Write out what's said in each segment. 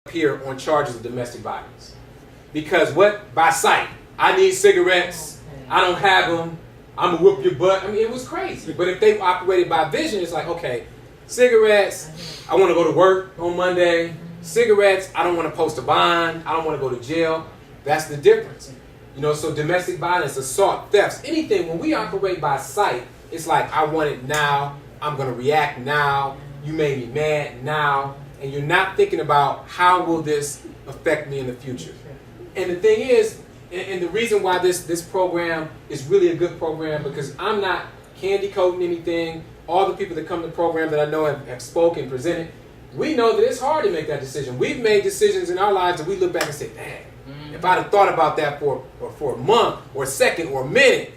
here on charges of domestic violence. Because what? By sight. I need cigarettes. I don't have them. I'm going to whoop your butt. I mean, it was crazy. But if they operated by vision, it's like, okay, cigarettes, I want to go to work on Monday. Cigarettes, I don't want to post a bond. I don't want to go to jail. That's the difference. You know, so domestic violence, assault, thefts, anything, when we operate by sight, it's like, I want it now. I'm going to react now. You made me mad now. And you're not thinking about how will this affect me in the future. And the thing is, and the reason why this program is really a good program, because I'm not candy coating anything. All the people that come to the program that I know have spoken, presented, we know that it's hard to make that decision. We've made decisions in our lives that we look back and say, dang, if I'd have thought about that for a month or a second or a minute,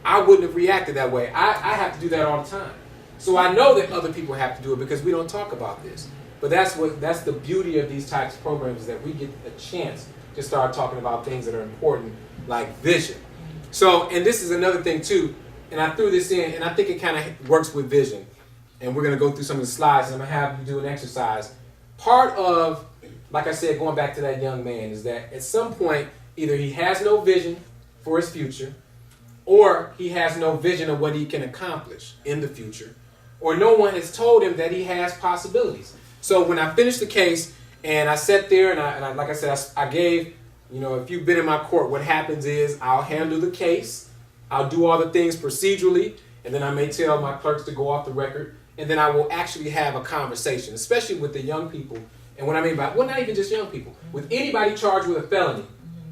I wouldn't have reacted that way. I have to do that all the time. So I know that other people have to do it because we don't talk about this. But that's the beauty of these types of programs, is that we get a chance to start talking about things that are important, like vision. So, and this is another thing too, and I threw this in, and I think it kind of works with vision. And we're going to go through some of the slides, and I'm going to have you do an exercise. Part of, like I said, going back to that young man, is that at some point, either he has no vision for his future, or he has no vision of what he can accomplish in the future, or no one has told him that he has possibilities. So when I finished the case, and I sat there, and I like I said, I gave, you know, if you've been in my court, what happens is I'll handle the case, I'll do all the things procedurally, and then I may tell my clerks to go off the record, and then I will actually have a conversation, especially with the young people. And what I mean by, well, not even just young people, with anybody charged with a felony,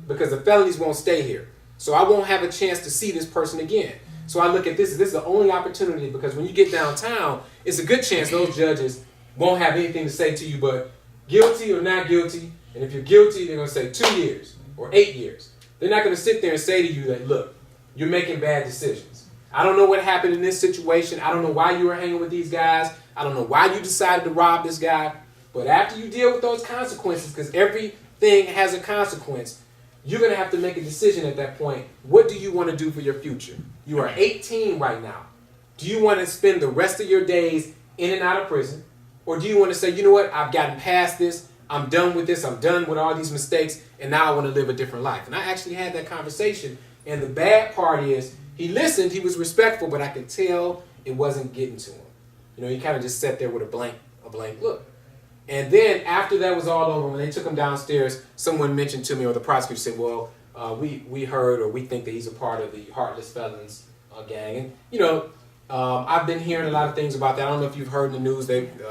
because the felonies won't stay here. So I won't have a chance to see this person again. So I look at this is the only opportunity, because when you get downtown, it's a good chance those judges won't have anything to say to you but guilty or not guilty. And if you're guilty, they're going to say 2 years or 8 years. They're not going to sit there and say to you that, look, you're making bad decisions. I don't know what happened in this situation. I don't know why you were hanging with these guys. I don't know why you decided to rob this guy. But after you deal with those consequences, because everything has a consequence, you're going to have to make a decision at that point. What do you want to do for your future? You are 18 right now. Do you want to spend the rest of your days in and out of prison? Or do you want to say, you know what, I've gotten past this, I'm done with this, I'm done with all these mistakes, and now I want to live a different life? And I actually had that conversation, and the bad part is, he listened, he was respectful, but I could tell it wasn't getting to him. You know, he kind of just sat there with a blank look. And then after that was all over, when they took him downstairs, someone mentioned to me, or the prosecutor said, well, we heard, or we think that he's a part of the Heartless Felons gang. And, you know, I've been hearing a lot of things about that. I don't know if you've heard in the news,